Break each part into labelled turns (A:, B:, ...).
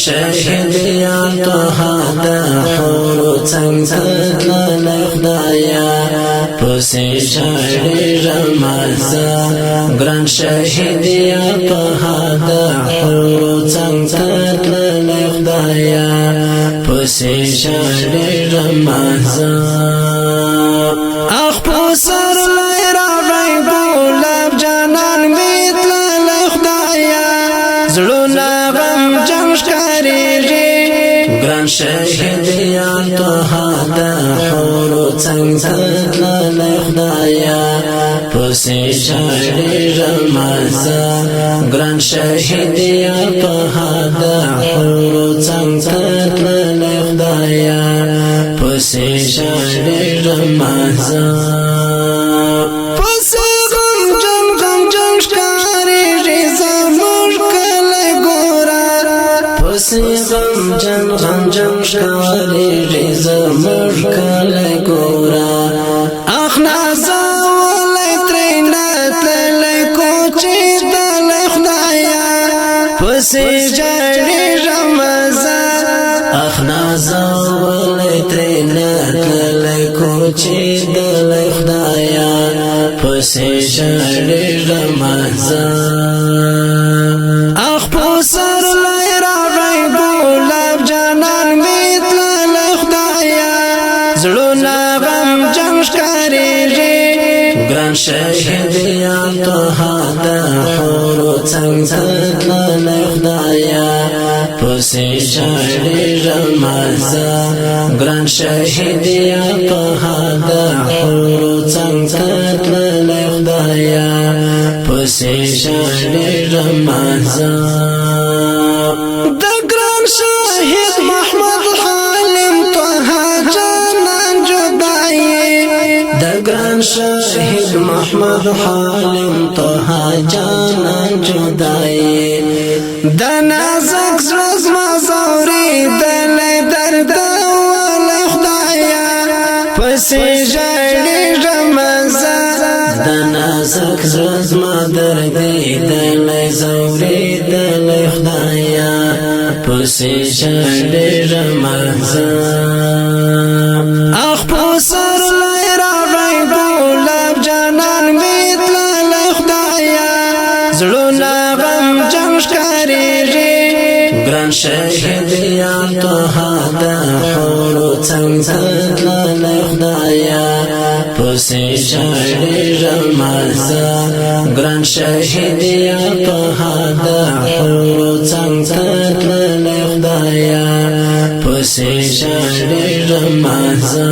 A: شهید یا طه دا حور څنګه تللی خدایا پسې ژړې رمزه ګران شهید یا طه دا حور څنګه تللی خدایا پسې ژړې رمزه اخ په سر لای راغی ګلاب جانان می تللی خدایا زړونه غم جم ښکارېږي ګران شهید یا طه دا حور څنګه تللی خدایا پسې ژړې رمزه ګران شهید یا طه دا حور څنګه تللی خدایا پسې ژړې رمزه پسې غم جم ښکارېږي زموږ کلی ګوره پسې غم جم ښکارېږي زموږ کلی ګوره اخ نازولی ترېنه تللی کوچېدلی خدایا پسې ژړې رمزه اخ نازولی ترېنه تللی کوچېدلی خدایا پسې ژړې رمزه اخ په سر لای راغی ګلاب جانان می تللی خدایا زړونه غم جم ښکارېږي ګران شهید یا طه دا حور څنګه تللی خدایا پسې ژړې رمزه ګران شهید یا طه دا حور څنګه تللی خدایا پسې ژړې رمزه د ګران شهید محمد حالم طه جانان جدایي د ګران شهید محمد حالم طه جانان جدایي د نازک زړه زما ځورېدلی درد ولی خدایا پسې ژړې رمزه د نازک زړه زما دردېدلی ځورېدلی خدایا پسې ژړې رمزه اخ په سر لای راغی ګلاب جانان می تللی خدایا زړونه غم جم ښکارېږي ګران شهید یا طه دا حور څنګه تللی خدایا پسې ژړې رمزه ګران شهید یا طه دا حور څنګه تللی خدایا پسې ژړې رمزه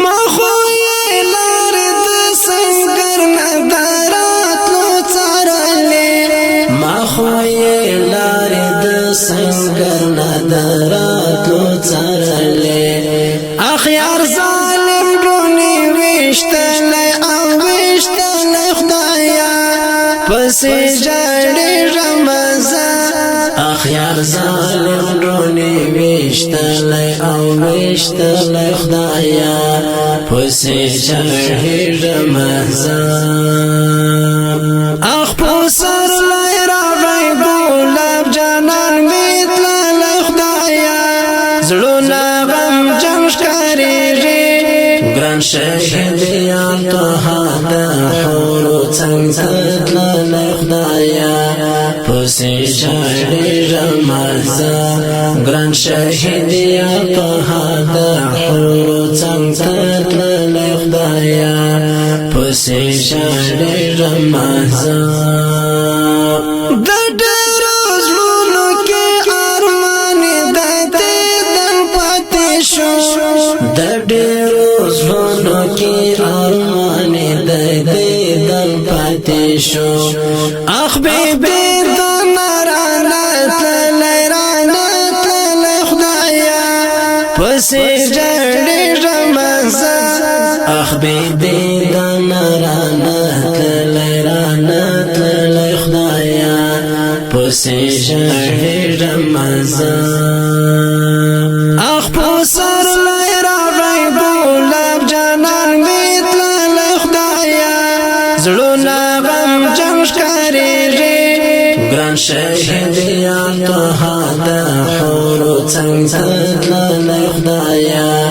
A: ما خو یې لارې د سنګر نه د راتلو څارلې ما خو یې لارې د سنګر نه د راتلو څارلې اخ یار ظالم ډونې ویشتلی او ویشتلی خدایا پسې ژړې رمزه اخ یار ظالم ډونې ویشتلی او ویشتلی خدایا پسې ژړې رمزه اخ په سر لای راغی ګلاب جانان می تللی خدایا زړونه غم جم ښکارېږي ګران شهید یا طه دا حور څنګه تللی خدایا پسې ژړې رمزه ګران شهید یا طه دا حور څنګه تللی خدایا پسې ژړې رمزه د ډېرو زړونو کې ارمان د دیدن پاتې شو د ډېرو زړونو کې ارمان د دیدن پاتې شو اخ بیبي د رانه تللی خدایا پسې ژړې رمزه اخ بیبي د رانه تللی خدایا پسې ژړې رمزه اخ په سر لای راغی ګلاب جانان می تللی خدایا زړونه غم جم ښکارېږي ګران شهیدیان توها دا حورو څنګ تللی خدایا